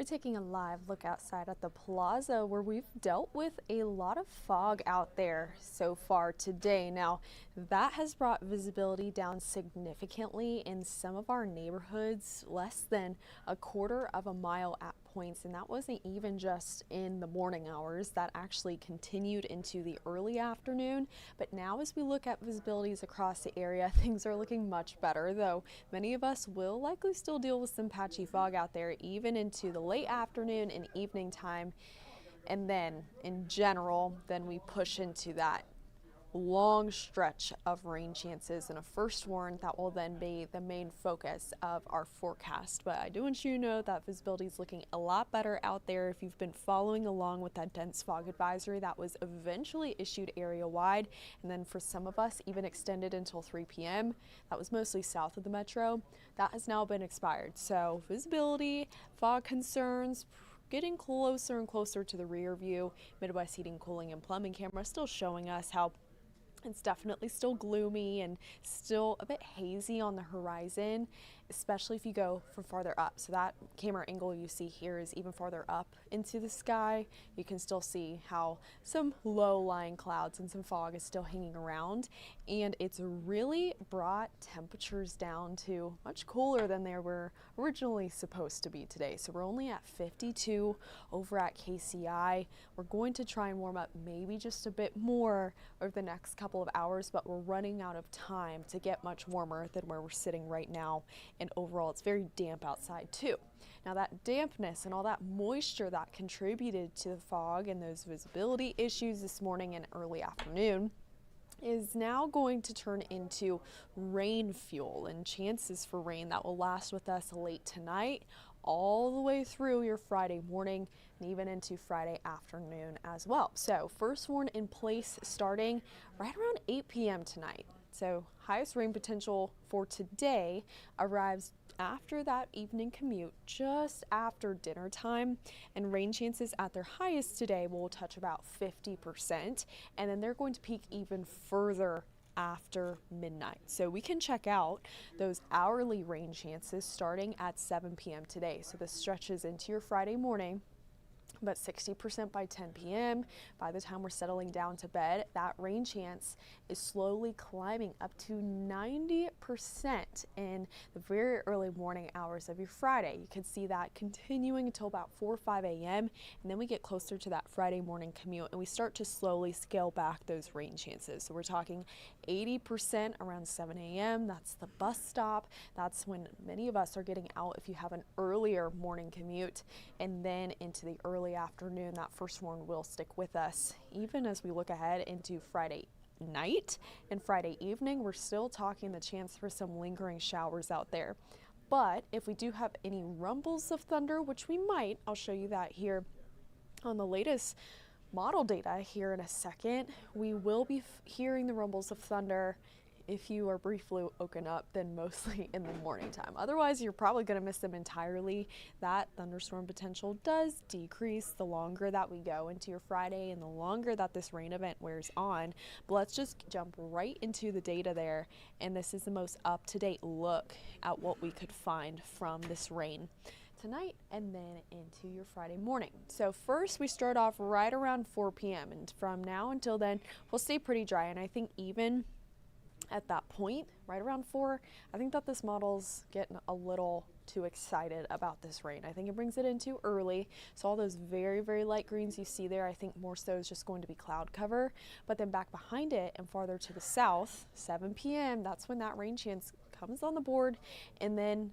We're taking a live look outside at the plaza where we've dealt with a lot of fog out there so far today. Now, that has brought visibility down significantly in some of our neighborhoods, less than a quarter of a mile at points, and that wasn't even just in the morning hours. That actually continued into the early afternoon. But now as we look at visibilities across the area, things are looking much better, though many of us will likely still deal with some patchy fog out there even into the late afternoon and evening time. And then in general, then we push into that long stretch of rain chances and a first warn that will then be the main focus of our forecast. But I do want you to know that visibility is looking a lot better out there if you've been following along with that dense fog advisory that was eventually issued area wide, and then for some of us even extended until 3 p.m. That was mostly south of the metro. That has now been expired. So visibility, fog concerns, getting closer and closer to the rear view. Midwest Heating, Cooling, and Plumbing camera still showing us how it's definitely still gloomy and still a bit hazy on the horizon, especially if you go from farther up. So that camera angle you see here is even farther up into the sky. You can still see how some low-lying clouds and some fog is still hanging around, and it's really brought temperatures down to much cooler than they were originally supposed to be today. So we're only at 52 over at KCI. We're going to try and warm up maybe just a bit more over the next couple of hours, but we're running out of time to get much warmer than where we're sitting right now. And overall, it's very damp outside too. Now that dampness and all that moisture that contributed to the fog and those visibility issues this morning and early afternoon is now going to turn into rain fuel and chances for rain that will last with us late tonight all the way through your Friday morning and even into Friday afternoon as well. So first warn in place starting right around 8 p.m. tonight. So highest rain potential for today arrives after that evening commute, just after dinner time, and rain chances at their highest today will touch about 50%, and then they're going to peak even further after midnight. So we can check out those hourly rain chances starting at 7 p.m. today. So this stretches into your Friday morning, but 60% by 10 p.m. By the time we're settling down to bed, that rain chance is slowly climbing up to 90% in the very early morning hours of your Friday. You can see that continuing until about 4 or 5 a.m. and then we get closer to that Friday morning commute and we start to slowly scale back those rain chances. So we're talking 80% around 7 a.m. That's the bus stop. That's when many of us are getting out if you have an earlier morning commute, and then into the early afternoon, that first warn will stick with us. Even as we look ahead into Friday night and Friday evening, we're still talking the chance for some lingering showers out there. But if we do have any rumbles of thunder, which we might, I'll show you that here on the latest model data here in a second. We will be hearing the rumbles of thunder if you are briefly woken up, then mostly in the morning time. Otherwise, you're probably going to miss them entirely. That thunderstorm potential does decrease the longer that we go into your Friday and the longer that this rain event wears on. But let's just jump right into the data there. And this is the most up-to-date look at what we could find from this rain tonight and then into your Friday morning. So first we start off right around 4 p.m. and from now until then, we'll stay pretty dry. And I think even at that point, right around 4, I think that this model's getting a little too excited about this rain. I think it brings it in too early. So all those very, very light greens you see there, I think more so is just going to be cloud cover. But then back behind it and farther to the south, 7 p.m., that's when that rain chance comes on the board and then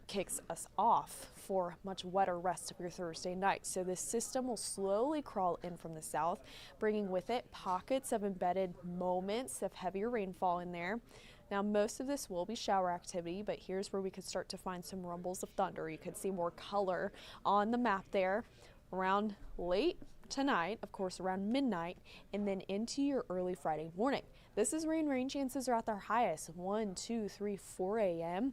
kicks us off for much wetter rest of your Thursday night. So this system will slowly crawl in from the south, bringing with it pockets of embedded moments of heavier rainfall in there. Now, most of this will be shower activity, but here's where we could start to find some rumbles of thunder. You could see more color on the map there around late tonight, of course, around midnight, and then into your early Friday morning. This is rain chances are at their highest, 1, 2, 3, 4 a.m.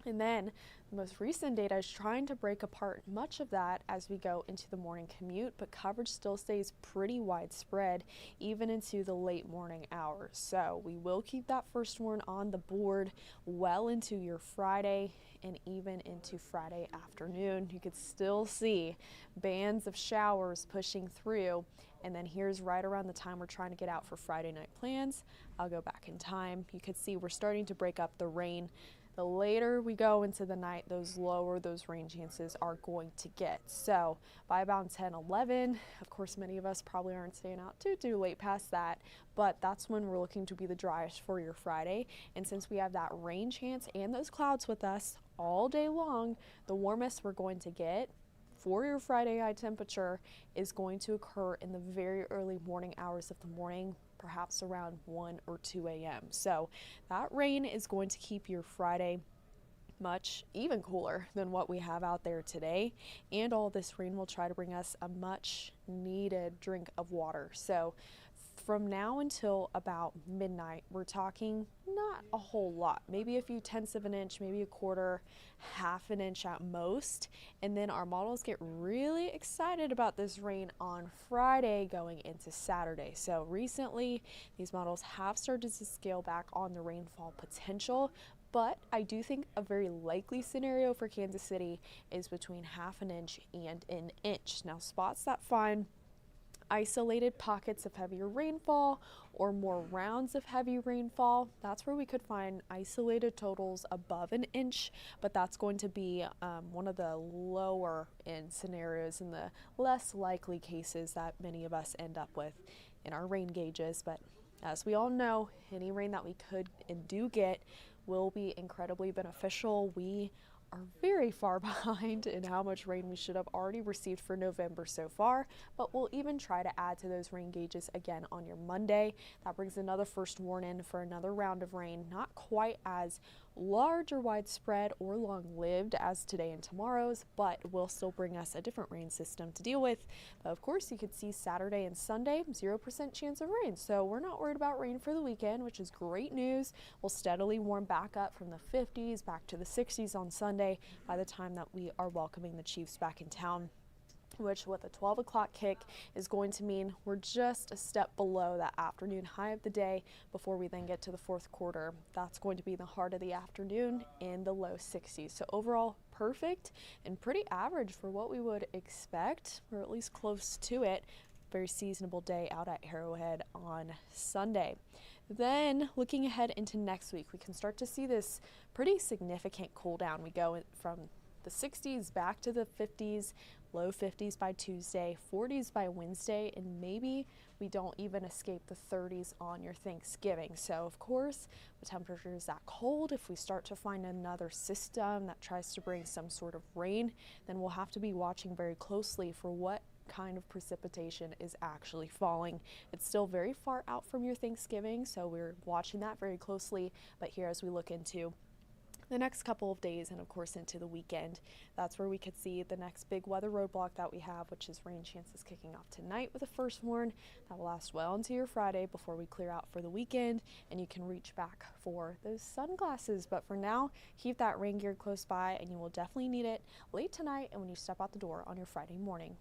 And then the most recent data is trying to break apart much of that as we go into the morning commute, but coverage still stays pretty widespread even into the late morning hours. So we will keep that first warn on the board well into your Friday and even into Friday afternoon. You could still see bands of showers pushing through. And then here's right around the time we're trying to get out for Friday night plans. I'll go back in time. You could see we're starting to break up the rain. The later we go into the night, those lower those rain chances are going to get. So by about 10, 11, of course, many of us probably aren't staying out too late past that, but that's when we're looking to be the driest for your Friday. And since we have that rain chance and those clouds with us all day long, the warmest we're going to get for your Friday high temperature is going to occur in the very early morning hours of the morning, perhaps around 1 or 2 a.m. So that rain is going to keep your Friday much even cooler than what we have out there today. And all this rain will try to bring us a much needed drink of water. So from now until about midnight, we're talking not a whole lot, maybe a few tenths of an inch, maybe a quarter, half an inch at most. And then our models get really excited about this rain on Friday going into Saturday. So recently, these models have started to scale back on the rainfall potential, but I do think a very likely scenario for Kansas City is between half an inch and an inch. Now, spots that find isolated pockets of heavier rainfall or more rounds of heavy rainfall, that's where we could find isolated totals above an inch, but that's going to be one of the lower end scenarios and the less likely cases that many of us end up with in our rain gauges. But as we all know, any rain that we could and do get will be incredibly beneficial. We are very far behind in how much rain we should have already received for November so far, but we'll even try to add to those rain gauges again on your Monday. That brings another first warn in for another round of rain, not quite as large or widespread or long-lived as today and tomorrow's, but will still bring us a different rain system to deal with. But of course, you could see Saturday and Sunday, 0% chance of rain. So we're not worried about rain for the weekend, which is great news. We'll steadily warm back up from the 50s back to the 60s on Sunday by the time that we are welcoming the Chiefs back in town, which with a 12 o'clock kick is going to mean we're just a step below that afternoon high of the day before we then get to the fourth quarter. That's going to be the heart of the afternoon in the low 60s. So overall, perfect and pretty average for what we would expect, or at least close to it. Very seasonable day out at Arrowhead on Sunday. Then looking ahead into next week, we can start to see this pretty significant cool down. We go from the 60s back to the 50s, low 50s by Tuesday, 40s by Wednesday, and maybe we don't even escape the 30s on your Thanksgiving. So of course, the temperature is that cold. If we start to find another system that tries to bring some sort of rain, then we'll have to be watching very closely for what kind of precipitation is actually falling. It's still very far out from your Thanksgiving, so we're watching that very closely. But here, as we look into the next couple of days and of course into the weekend, that's where we could see the next big weather roadblock that we have, which is rain chances kicking off tonight with a first warn that will last well into your Friday before we clear out for the weekend, and you can reach back for those sunglasses. But for now, keep that rain gear close by, and you will definitely need it late tonight and when you step out the door on your Friday morning.